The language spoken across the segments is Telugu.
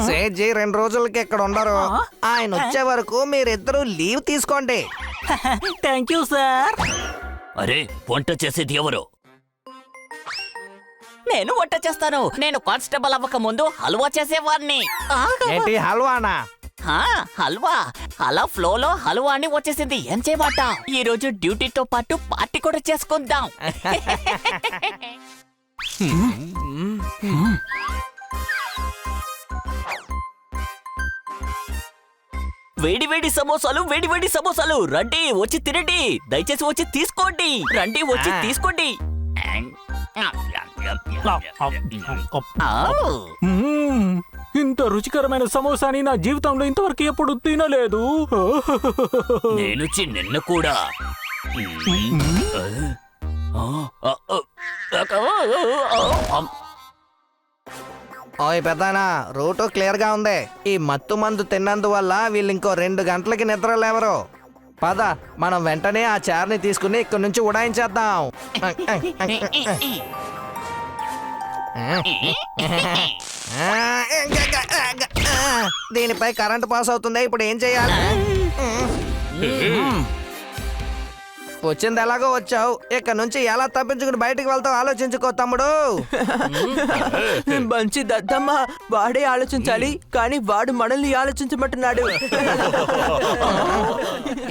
సేట్జీ 2 రోజులకి ఇక్కడ ఉండరు. ఆయన వచ్చే వరకు మీరిద్దరూ లీవ్ తీసుకోండి. Thank you sir. అరే, వంట చేసేది ఎవరు? నేను వంట చేస్తాను. నేను కానిస్టేబుల్ అవ్వక ముందు హల్వా చేసేవాడిని. ఏంటి హల్వానా? హల్వా అలా ఫ్లోలో హల్వా అని వచ్చేసింది. ఏం చేయమాట? ఈ రోజు డ్యూటీతో పాటు పార్టీ కూడా చేసుకుందాం. వేడి వేడి సమోసాలు, వేడి వేడి సమోసాలు. రండి, వచ్చి తినండి. దయచేసి వచ్చి తీసుకోండి. రండి, వచ్చి తీసుకోండి. ఇంత రుచికరమైన సమోసాని నా జీవితంలో ఇంతవరకు ఎప్పుడు తినలేదు. నేను నిన్న కూడా. ఓయ్ పెద్దానా, రూటు క్లియర్ గా ఉంది. ఈ మత్తు మందు తిన్నందువల్ల వీళ్ళు ఇంకో 2 గంటలకి నిద్ర లేవరు. పద, మనం వెంటనే ఆ చైర్ని తీసుకుని ఇక్కడి నుంచి ఉడాయించేద్దాం. దీనిపై కరెంట్ పాస్ అవుతుంది. ఇప్పుడు ఏం చేయాలి? వచ్చింది ఎలాగో వచ్చావు. ఇక్కడ నుంచి ఎలా తప్పించుకుని బయటికి వెళ్తావు ఆలోచించుకో తమ్ముడు. మంచి దద్దమ్మ, వాడే ఆలోచించాలి, కానీ వాడు మనల్ని ఆలోచించమంటున్నాడు.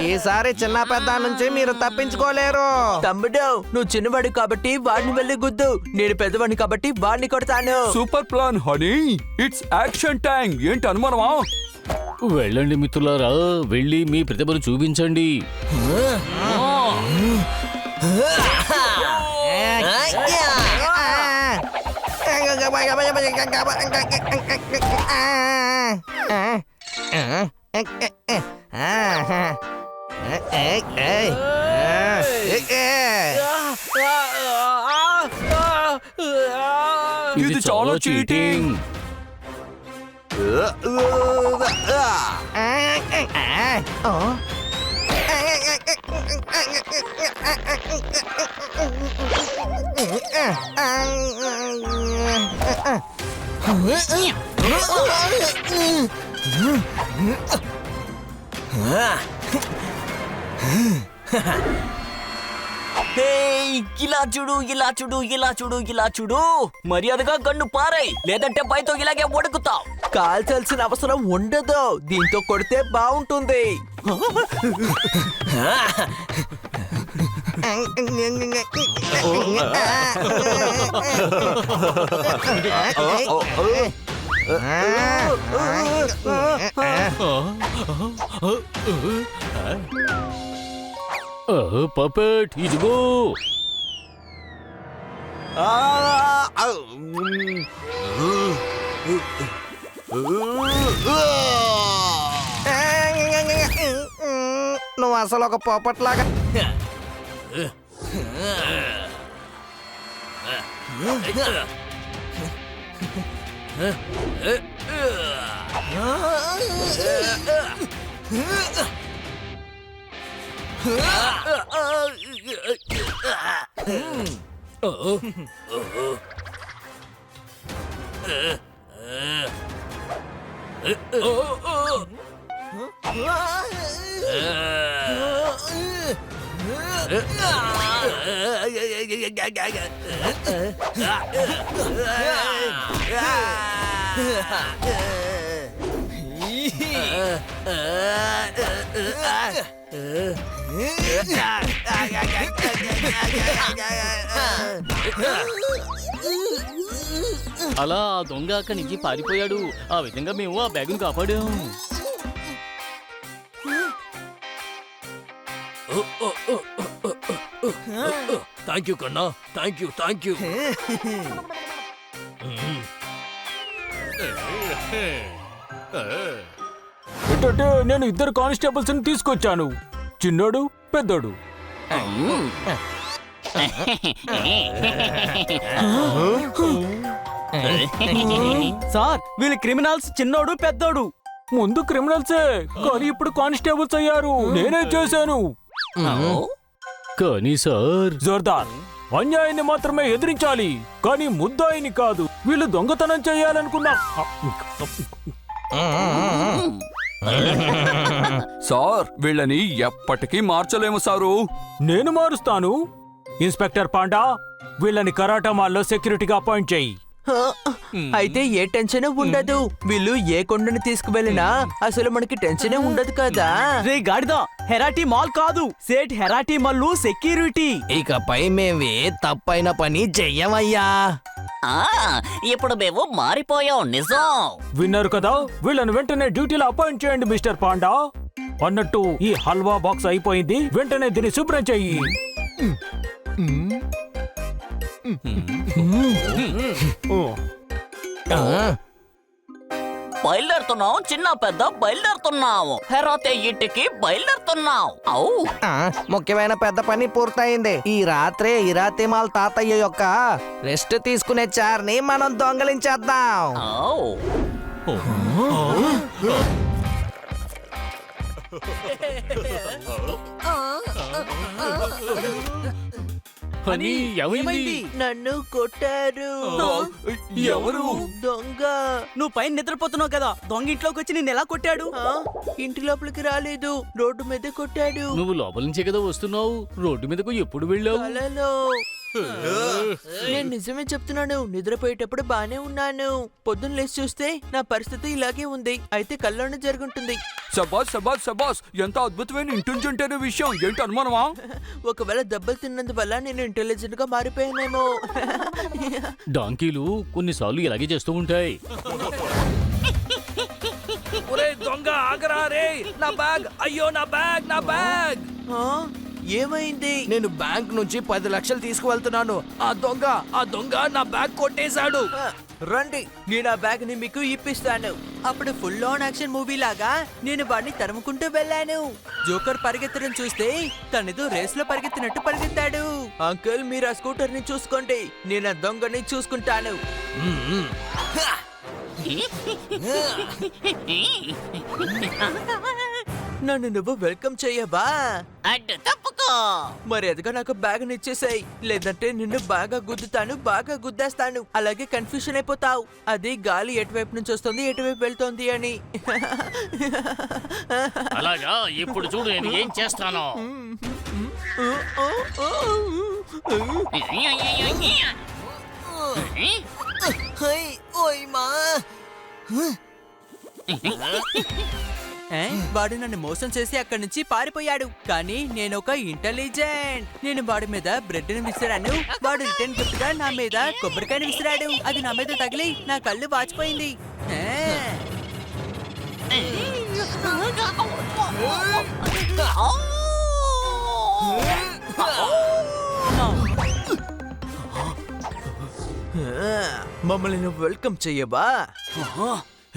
ఈసారి చిన్న పెద్ద నుంచి మీరు తప్పించుకోలేరు. తమ్ముడు, నువ్వు చిన్నవాడు కాబట్టి వాడిని వెళ్ళి గుద్దు. నేను పెద్దవాడిని కాబట్టి వాడిని కొడతాను. Super plan honey. It's action time. ఏంటి అనుమానమా? వెళ్ళండి మిత్రులారా, వెళ్ళి మీ ప్రతిభను చూపించండి. ఇది చాలా చీటింగ్. ఇలా చూడు, ఇలా చూడు, ఇలా చూడు, ఇలా చూడు. మర్యాదగా గన్ను పారాయి, లేదంటే పైతో ఇలాగే వడుకుతావు. కాల్చాల్సిన అవసరం ఉండదు. దీంతో కొడితే బాగుంటుంది. పపెట్, ఇదిగో. నువ్వు అసలు ఒక పోపట్లాగా. అలా ఆ దొంగ అక్కడి నుంచి పారిపోయాడు. ఆ విధంగా మేము ఆ బ్యాగును కాపాడాం. థ్యాంక్ యూ కన్నా, థ్యాంక్ యూ, థ్యాంక్ యూ. ఏంటంటే నేను 2 కానిస్టేబుల్స్ ని తీసుకొచ్చాను, చిన్నోడు, పెద్దోడు. సార్, వీళ్ళు క్రిమినల్స్, చిన్నోడు పెద్దోడు. ముందు క్రిమినల్సే, కానీ ఇప్పుడు కానిస్టేబుల్స్ అయ్యారు. నేనే చేశాను. కానీ సార్, జోర్దార్, అన్యాయాన్ని మాత్రమే ఎదిరించాలి, కానీ ముద్దాయిని కాదు. వీళ్ళు దొంగతనం చేయాలనుకున్నా సార్ వీళ్ళని ఎప్పటికీ మార్చలేము సారు. నేను మారుస్తాను. ఇన్స్పెక్టర్ పాండా, వీళ్ళని కరాటా మాల్లో సెక్యూరిటీగా అపాయింట్ చేయి. హ, అయితే ఏ టెన్షన్ ఉండదు. వీళ్ళు ఏ కొండని తీసుకువెళ్ళినా అసలు మనకి టెన్షనే ఉండదు కదా. రే గాడిద, హెరాటీ మాల్ కాదు, సేట్ హెరాటీ మల్లు సెక్యూరిటీ. ఇకపై మేమే తప్పైన పని చెయ్యమయ్యా. ఆ, ఇప్పుడు మేము మారిపోయాం, నిజం. విన్నారు కదా, వీళ్ళని వెంటనే డ్యూటీలో అపాయింట్ చేయండి మిస్టర్ పాండా. అన్నట్టు ఈ హల్వా బాక్స్ అయిపోయింది, వెంటనే దీన్ని శుభ్రం చెయ్యి. బయలుదేరుతున్నాం చిన్న పెద్ద, బయలుదేరుతున్నాం. హెరాతే ఇంటికి బయలుదేరుతున్నాం. ఔ ముఖ్యమైన పెద్ద పని పూర్తయింది. ఈ రాత్రే ఇరాతిమాల్ తాతయ్య యొక్క రెస్ట్ తీసుకునే చార్ని మనం దొంగలించేద్దాం. ఔ అని ఏమైంది? నన్ను కొట్టారు. ఎవరు? దొంగ. నువ్వు పైన నిద్రపోతున్నావు కదా, దొంగ ఇంట్లోకి వచ్చి నిన్ను ఎలా కొట్టాడు? ఆ, ఇంటి లోపలికి రాలేదు, రోడ్డు మీద కొట్టాడు. నువ్వు లోపల నుంచే కదా వస్తున్నావు, రోడ్డు మీదకు ఎప్పుడు వెళ్ళావు? కలలో. నేను నిజమే చెప్తున్నాను, నిద్రపోయేటప్పుడు బానే ఉన్నాను. పొద్దున్న లేచి చూస్తే నా పరిస్థితి ఇలాగే ఉంది. అయితే కల్లోనే జరుగుంటుంది. శబాస్ శబాస్ శబాస్, ఎంత అద్భుతమైన ఇంటుంచుంటేనే విషయం. ఏంటి అనుమానమా? ఒకవేళ దెబ్బలు తిన్నందువల్ల నేను ఇంటెలిజెంట్ గా మారిపోయానేమో. డాంకీలు కొన్నిసార్లు ఇలాగే చేస్తూ ఉంటాయి. ఒరే దొంగ ఆగరా రే, నా బ్యాగ్, అయ్యో నా బ్యాగ్, నా బ్యాగ్. ఆ, ఏమైంది? నేను బ్యాంక్ నుంచి 10 లక్షలు తీసుకువెళ్తున్నాను. ఆ దొంగ నా బ్యాగ్ కొట్టేశాడు. ఆ, రండి, నేను ఆ బ్యాగ్ ని మీకు ఇప్పిస్తాను. అప్పుడు ఫుల్ ఆన్ యాక్షన్ మూవీ లాగా నేను వాడిని తరుముకుంటూ వెళ్ళాను. జోకర్ పరిగెత్తడం చూస్తే తనేదో రేస్ లో పరిగెత్తినట్టు పరిగెత్తాడు. అంకుల్, మీరు ఆ స్కూటర్ ని చూసుకోండి, నేను ఆ దొంగని చూసుకుంటాను. నన్ను నువ్వు వెల్కమ్ చెయ్యవా? అడ్డు తప్పుకో. మరి ఎదుగా నాకు బ్యాగ్ ఇచ్చేసాయి, లేదంటే నిన్ను బాగా గుద్దుతాను, బాగా గుద్దేస్తాను. అలాగే కన్ఫ్యూషన్ అయిపోతావు. అది గాలి ఎటువైపు నుంచి వస్తుంది, ఎటువైపు వెళ్తోంది అని. అలాగా, ఇప్పుడు చూడు నేను ఏం చేస్తాను. వాడు నన్ను మోసం చేసి అక్కడి నుంచి పారిపోయాడు. కానీ నేను ఒక ఇంటెలిజెంట్. నేను వాడి మీద బ్రెడ్ ని విసిరాను. వాడు రిటర్న్ గిఫ్ట్ గా నా మీద కొబ్బరికాయని విసిరాడు. అది నా మీద తగిలి నా కళ్ళు వాచిపోయింది. మమ్మల్ని నువ్వు వెల్కమ్ చెయ్యవా?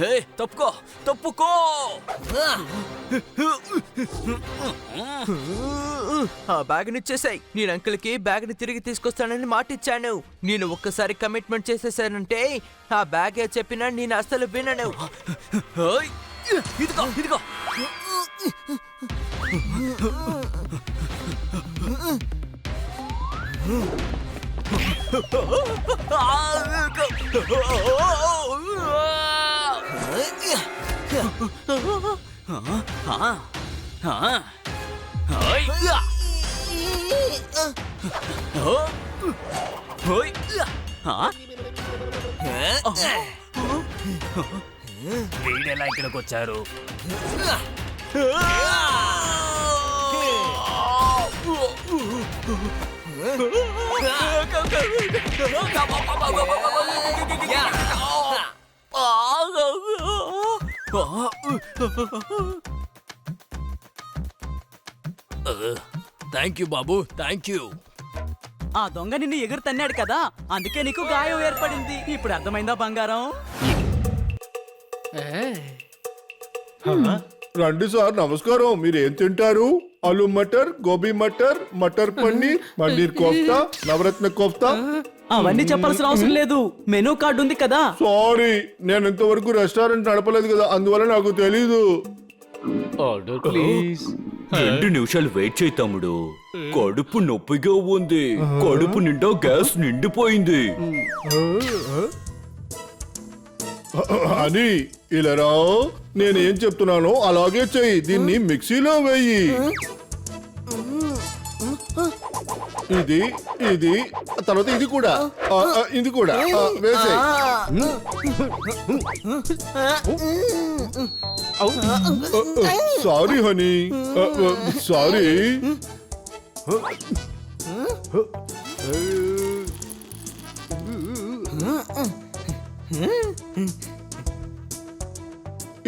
హే తప్పుకో, తప్పుకో. ఆ బ్యాగ్ ఇచ్చేసాయి. నేను అంకుల్ కి బ్యాగ్ ని తిరిగి తీసుకొస్తానని మాట ఇచ్చాను. నేను ఒక్కసారి కమిట్మెంట్ చేసేసానంటే ఆ బ్యాగ్ చెప్పినా నేను అస్సలు వినను. హేయ్, ఇదిగో ఇదిగో. వీడెలా ఇక్కడికి వచ్చారు? Thank you Babu, thank you. ఆ దొంగ నిన్ను ఎగురు తన్నాడు కదా, అందుకే నీకు గాయం ఏర్పడింది. ఇప్పుడు అర్థమైందా బంగారం? రండి సార్, నమస్కారం. మీరు ఏం తింటారు? ఆలు మటర్, గోబీ మటర్, మటర్ పన్నీర్, పన్నీర్ కోఫ్తా, నవరత్న కోఫ్తా. అవన్నీ చెప్పాల్సిన అవసరం లేదు, మెనూ కార్డు ఉంది కదా. సారీ, నేను ఇంతవరకు రెస్టారెంట్ నడపలేదు కదా, అందువల్ల నాకు తెలీదు. ఆర్డర్ ప్లీజ్ 2 నిమిషాలు వెయిట్ చేయి తమ్ముడు. కడుపు నొప్పిగా ఉంది. కడుపు నిండా గ్యాస్ నిండిపోయింది. అని ఇలారా, నేనేం చెప్తున్నానో అలాగే చెయ్యి. దీన్ని మిక్సీలో వేయి. ఇది ఇది తర్వాత ఇది కూడా ఇది కూడా వేసే. Sorry honey, sorry.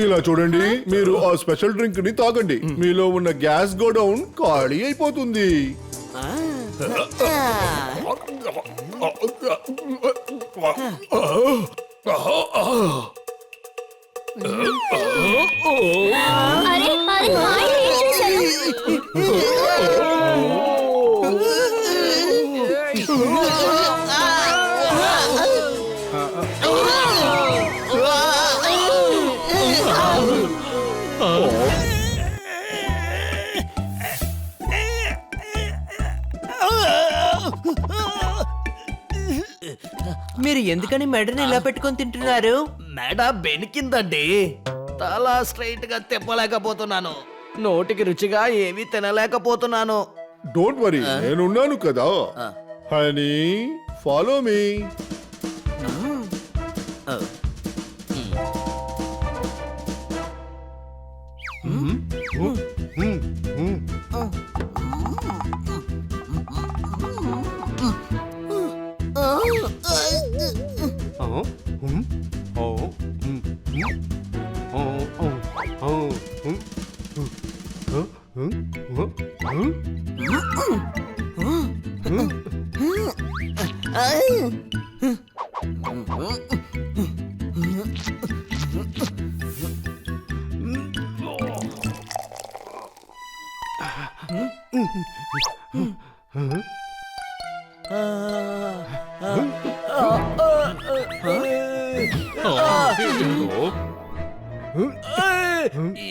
ఇలా చూడండి, మీరు ఆ స్పెషల్ డ్రింక్ ని తాగండి. మీలో ఉన్న గ్యాస్ గోడౌన్ ఖాళీ అయిపోతుంది. అరే అరే ఆయన ఏం చేశారు? మీరు ఎందుకని మెడని ఇలా పెట్టుకొని తింటున్నారు? మెడ బెనికిందండి. తల స్ట్రైట్ గా తిప్పలేకపోతున్నాను. నోటికి రుచిగా ఏమీ తినలేకపోతున్నాను. డోంట్ వరీ, నేనున్నాను కదా. Honey, follow me.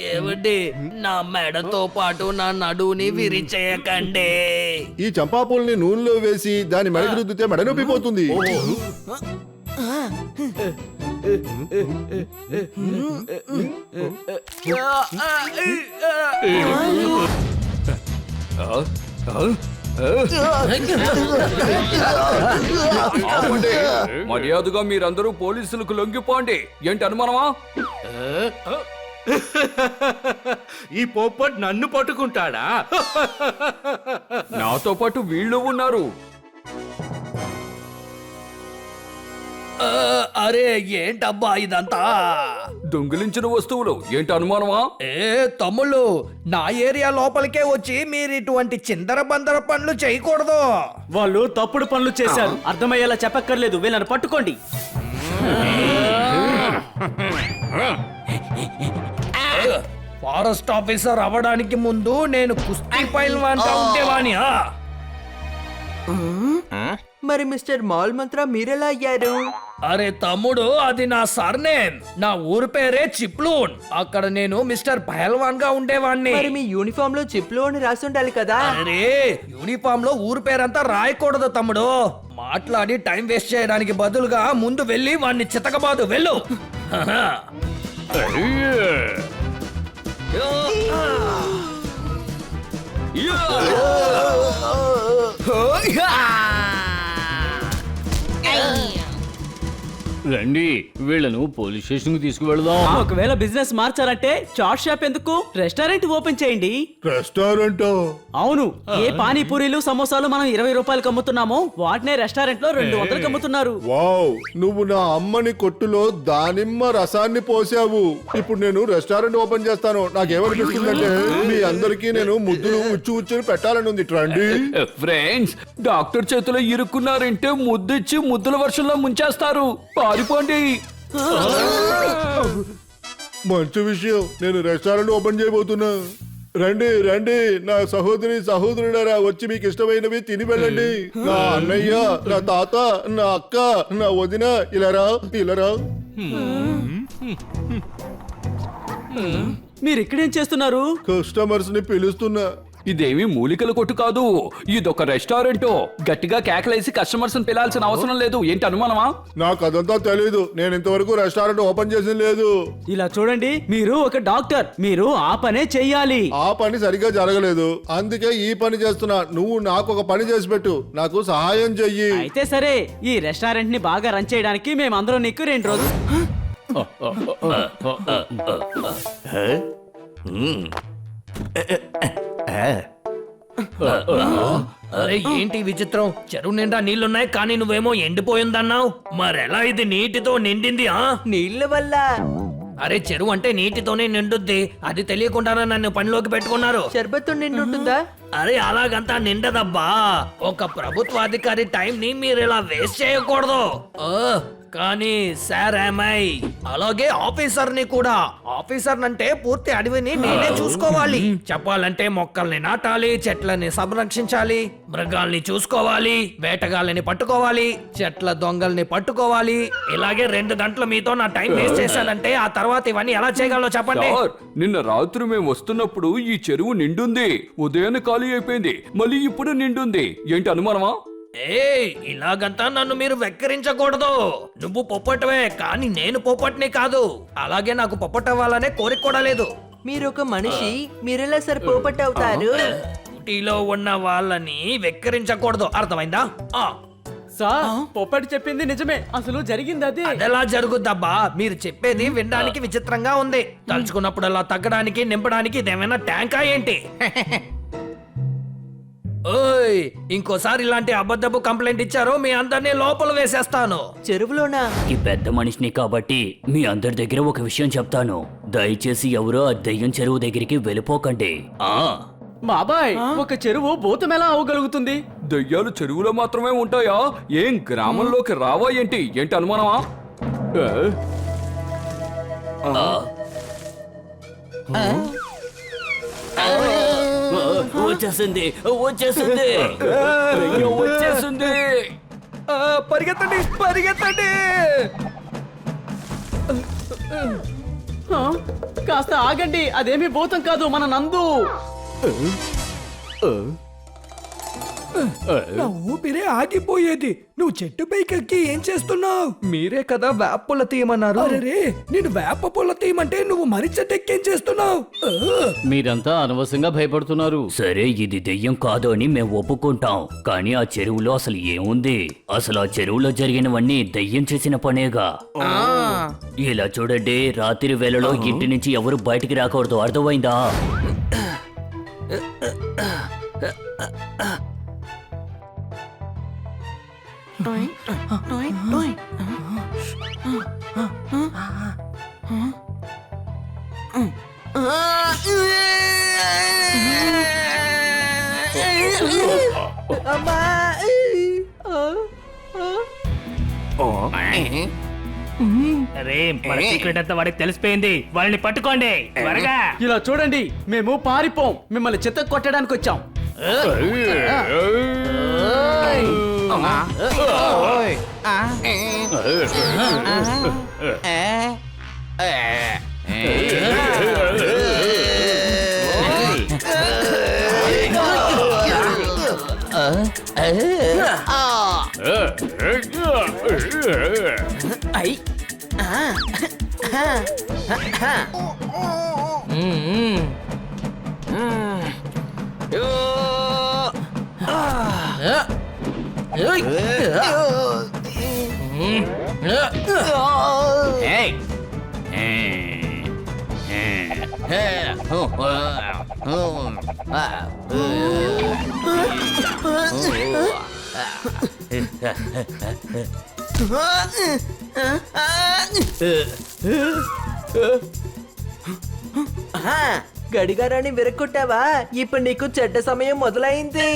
ఏమండి, నా మెడతో పాటు నా నడువుని విరిచేయకండి. ఈ చంపాపుల్ని నూనెలో వేసి దాని మెడకు రుద్దితే మెడ నొప్పి పోతుంది. ఆపండి. మర్యాదగా మీరందరూ పోలీసులకు లొంగిపోండి. ఏంటి అనుమానమా? ఈ పోపట్ నన్ను పట్టుకుంటాడా? నాతో పాటు వీళ్ళు ఉన్నారు. అరే ఏంటబ్బా ఇదంతా? దొంగిలించిన వస్తువులు. ఏంటి అనుమానమా? తమ్ముళ్ళు, నా ఏరియా లోపలికే వచ్చి మీరు ఇటువంటి చిందర బందర పనులు చేయకూడదు. వాళ్ళు తప్పుడు పనులు చేశారు. అర్థమయ్యేలా చెప్పక్కర్లేదు. వీళ్ళని పట్టుకోండి. ఫారెస్ట్ ఆఫీసర్ అవ్వడానికి ముందు నేను కుస్తీ పైల్వాన్ గా ఉండేవాని. మరి మిస్టర్ మాల్ మంత్రా మీరెలా అయ్యారు? అరే తమ్ముడు, అది నా సర్నేమ్. నా ఊరు పేరే చిప్లూన్. అక్కడ నేను మిస్టర్ పహల్వాన్ గా ఉండేవాణ్ణి. మరి మీ యూనిఫామ్ లో చిప్లో అని రాసి ఉండాలి కదా. అరే యూనిఫామ్ లో ఊరు పేరంతా రాయకూడదు తమ్ముడు. మాట్లాడి టైం వేస్ట్ చేయడానికి బదులుగా ముందు వెళ్ళి వాణ్ణి చితకబాదు. వెళ్ళు. రండి, వీళ్ళను పోలీస్ స్టేషన్ కు తీసుకువెళదాం. ఒకవేళ బిజినెస్ మార్చాలంటే చాట్ షాప్ ఎందుకు, రెస్టారెంట్ ఓపెన్ చేయండి. రెస్టారెంట్? అవును, ఏ పానీపూరీలు సమోసాలు మనం 20 రూపాయలకు అమ్ముతున్నామో వాటినే రెస్టారెంట్ లో 200కి అమ్ముతున్నారు. వావ్, నువ్వు నా అమ్మని కొట్టులో దానిమ్మ రసాన్ని పోసావు. ఇప్పుడు నేను రెస్టారెంట్ ఓపెన్ చేస్తాను. నాకేమనిపిస్తుందంటే మీ అందరికీ నేను ముద్దులు ఉచ్చుని పెట్టాలని ఉంది. రండి ఫ్రెండ్స్, డాక్టర్ చేతిలో ఇరుక్కున్నారంటే ముద్దిచ్చి ముద్దుల వర్షంలో ముంచేస్తారు. పారిపోండి. మంచి విషయం, నేను రెస్టారెంట్ ఓపెన్ చేయబోతున్నా. రండి రండి, నా సహోదరుడారా, వచ్చి మీకు ఇష్టమైనవి తిని వెళ్ళండి. నా అన్నయ్య, నా తాత, నా అక్క, నా వదిన, ఇలారా ఇలారా. మీరు ఇక్కడేం చేస్తున్నారు? కస్టమర్స్ ని పిలుస్తున్నా. ఇదేమి మూలికల కొట్టు కాదు, ఇదొక రెస్టారెంట్. గట్టిగా కేకలేసి కస్టమర్స్ పిలాల్సిన అవసరం లేదు. ఏంటి అనుమానమా? నాకు అదంతా తెలీదు. నేను ఇంతవరకు రెస్టారెంట్ ఓపెన్ చేసి లేదు. ఇలా చూడండి, మీరు ఒక డాక్టర్, మీరు ఆ పనే చెయ్యాలి. ఆ పని సరిగ్గా జరగలేదు, అందుకే ఈ పని చేస్తున్నా. నువ్వు నాకు ఒక పని చేసి పెట్టు, నాకు సహాయం చెయ్యి. అయితే సరే, ఈ రెస్టారెంట్ ని బాగా రన్ చేయడానికి మేమందరం నీకు 2 రోజులు. అరే ఏంటి విచిత్రం? చెరువు నిండా నీళ్లున్నాయి కానీ నువ్వేమో ఎండిపోయిందన్నావు. మరెలా ఇది నీటితో నిండింది? నీళ్ళ వల్ల. అరే చెరువు అంటే నీటితోనే నిండుద్ది, అది తెలియకుండానే నన్ను పనిలోకి పెట్టుకున్నారు. షర్బత్తు నిండుంటుందా? అరే అలాగంతా నిండదబ్బా. ఒక ప్రభుత్వాధికారి టైం ని మీరు ఇలా వేస్ట్ చేయకూడదు. కానీ సార్ ఏమై అలాగే ఆఫీసర్ ని కూడా. ఆఫీసర్ అంటే పూర్తి అడవిని నేనే చూసుకోవాలి. చెప్పాలంటే మొక్కల్ని నాటాలి, చెట్లని సంరక్షించాలి, మృగాల్ని చూసుకోవాలి, వేటగాళ్ళని పట్టుకోవాలి, చెట్ల దొంగల్ని పట్టుకోవాలి. ఇలాగే 2 గంటలు మీతో నా టైం వేస్ట్ చేశానంటే ఆ తర్వాత ఇవన్నీ ఎలా చేయగలరో చెప్పండి. నిన్న రాత్రి మేము వస్తున్నప్పుడు ఈ చెరువు నిండుంది, ఉదయాన్నే ఖాళీ అయిపోయింది, మళ్ళీ ఇప్పుడు నిండుంది. ఏంటి అనుమానమా? ఇలాగంతా నన్ను మీరు వెక్కిరించకూడదు. నువ్వు పొప్పటవే కానీ నేను పొప్పటిని కాదు. అలాగే నాకు పొప్పటవ్వాలనే కోరిక కూడా లేదు. మీరు ఒక మనిషి, మీరెలా సరిపోపట్టు అవుతారు? ఊటీలో ఉన్న వాళ్ళని వెక్కిరించకూడదు, అర్థమైందా? సార్, పొప్పటి చెప్పింది నిజమే. అసలు జరిగింది అదే. అదెలా జరుగుద్దబ్బా? మీరు చెప్పేది వినడానికి విచిత్రంగా ఉంది. తలుచుకున్నప్పుడల్లా తగ్గడానికి నింపడానికి ఇదేమైనా ట్యాంకా ఏంటి? ఓయ్, ఇంకోసారి ఇలాంటి అబద్ధపు కంప్లైంట్ ఇచ్చారో మీ అందరినీ లోపల వేసేస్తాను. చెరువులోనా? ఈ పెద్ద మనిషిని కాబట్టి మీ అందరి దగ్గర ఒక విషయం చెప్తాను. దయచేసి ఎవరో ఆ దెయ్యం చెరువు దగ్గరికి వెళ్ళిపోకండి. బాబాయ్, ఒక చెరువు భూతం ఎలా అవగలుగుతుంది? దయ్యాలు చెరువులో మాత్రమే ఉంటాయా? ఏం గ్రామంలోకి రావా ఏంటి? ఏంటి అనుమానమా? వచ్చేసింది, వచ్చేసింది, వచ్చేసింది. పరిగెత్తండి, పరిగెత్తండి. కాస్త ఆగండి, అదేమీ భూతం కాదు, మన నందు. నా ఊపిరే ఆగిపోయేది. నువ్వు చెట్టు పైకెక్కి ఏం చేస్తున్నావు? మీరే కదా వేప పుల్ల తీయమన్నారు. అరే నేను వేప పుల్ల తీయమంటే నువ్వు మరి చెట్టు ఎక్కేం చేస్తున్నావు? మీరంతా అనవసరంగా భయపడుతున్నారు. సరే, ఇది దెయ్యం కాదు అని మేము ఒప్పుకుంటాం, కానీ ఆ చెరువులో అసలు ఏముంది? అసలు ఆ చెరువులో జరిగినవన్నీ దెయ్యం చేసిన పనేగా. ఇలా చూడండి, రాత్రి వేళలో ఇంటి నుంచి ఎవరు బయటికి రాకూడదు, అర్థమైందా? అరే మన సీక్రెట్ అంతా వాడికి తెలిసిపోయింది. వాళ్ళని పట్టుకోండి త్వరగా. ఇలా చూడండి, మేము పారిపోం, మిమ్మల్ని చెత్త కొట్టడానికి వచ్చాం. గడిగారాన్ని విరగొట్టావా? ఇప్పుడు నీకు చెడ్డ సమయం మొదలైంది.